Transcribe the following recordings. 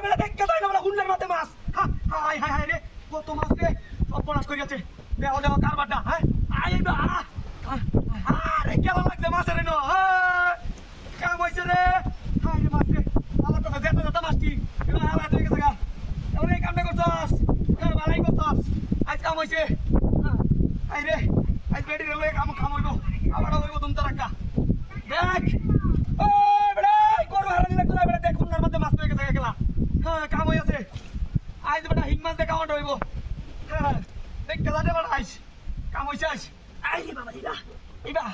বেলা দেখতে যাই না বলে হুন্ডার মাঝে মাছ। হাই হাই হাই রে কত মাছ রে সর্বনাশ করে গেছে। দেও দেও কারবারটা হ্যাঁ আই বা আরে কেমন লাগছে মাছের নো কাম হইছে রে। হাই রে মাছ রে আল্লাহ কথা যেতে যেতে মাছটি এবার আলাদা হয়ে গেছে গা। এবার এই কামটা করছস ভালাই করছস আজ কাম হইছে। আই রে আজ বেডি রে কাম কাম হইব আবার হইব তুমি তো রাখা দেখ ও বেড়া করব হারানি লাগতো না বেড়া দেখ হুন্ডার মধ্যে মাছ হয়ে গেছে গেলা। হ্যাঁ কাম হই আছে আজ বেটা হিং মাছ দেখা কাউন্ট হইব। হ্যাঁ দেখ কেলা দে বেড়া আইস কাম হইছে আইস। আই রে বাবা ইবা ইবা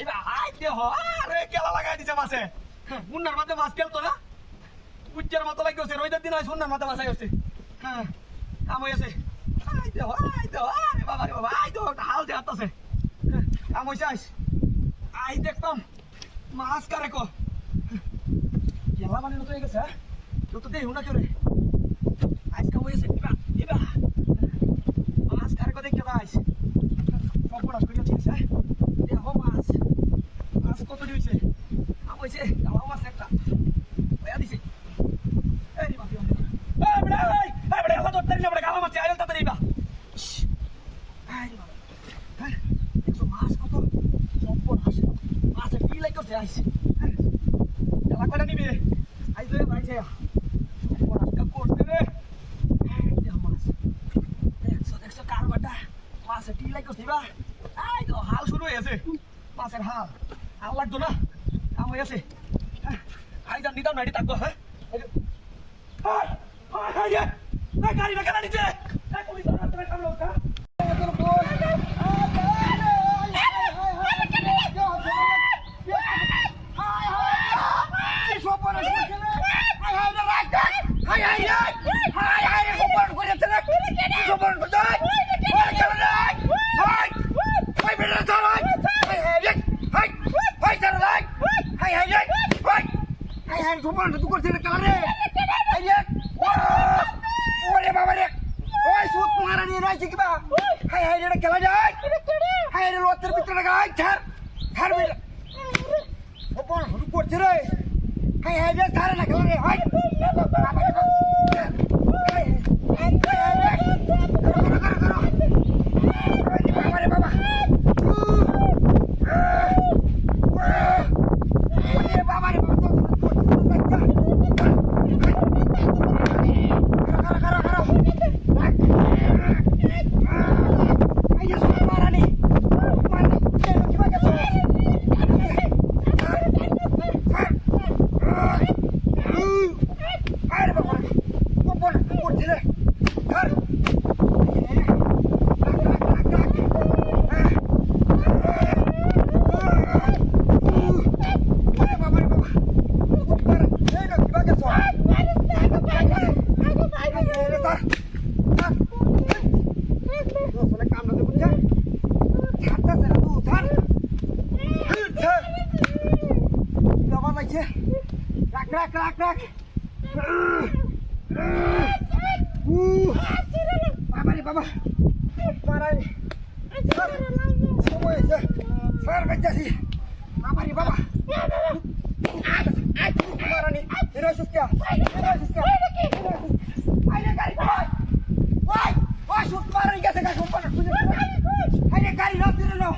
ইবা আই দে হ আরে কেলা লাগাই দিছে মাছে। হ্যাঁ হুন্ডার মধ্যে মাছ খেলতো না উজ্জার মতো লাগছে রইদের দিন আইস হুন্ডার মধ্যে মাছ আইছে। হ্যাঁ কাম হই আছে আই দে হ আই দে আরে বাবা রে বাবা আই দে হাল দে আতাছে। হ্যাঁ কাম হইছে আইস আই দেখতাম মাছ কারে কো কেলা মানে নতো হয়ে গেছে। তো দেই হুন্ডা কেউ রে আইস কাম হইছে ইবা ইবা মাছ কারে কো দেখতে আইস সর্বনাশ করিয়া দিয়েছে। দেখো মাছ মাছ কত দিয়েছে কাম হইছে গাওয়া মাছ একটা হইয়া দিছে। এই বাবা এই বড় এই বড় আল্লাহ তো তারি না বড় গাওয়া মাছ আইল তাড়াতাড়ি বা এই বাবা হ্যাঁ দেখো মাছ কত সর্বনাশ মাছ কি লাইক করছে আইস কেলা কয়টা নিবে আইস রে ভাই যায় সর্বনাশ কা করছে রে। এই মাছ দেখছো দেখছো কারবাটা মাছের টি লাইক করছে বা এই তো হাল শুরু হয়ে গেছে মাছের হাল হাল লাগতো না কাম হয়ে গেছে। আই যান নিতাম নাইটি থাকবো। হ্যাঁ গাড়ি না কেনা নিচে কাম লোক খেলা যায় হাই রে লোতের ভিতরে গাই ছাড় ছাড় বেটা ওপর হুড় করছে রে। হাই হাই রে ছাড় না খেলা রে হাই রাখ রাখ রাখ বাবা রে বাবা পারাই সময় হয়েছে স্যার বাচ্চাছি বাবা রে বাবা মারানি এরা সুস্কা এরা সুস্কা আইনে গাড়ি ভাই ওই ওই সুত মারানি গেছে গা কোম্পানি আইনে গাড়ি নাও দিলে নাও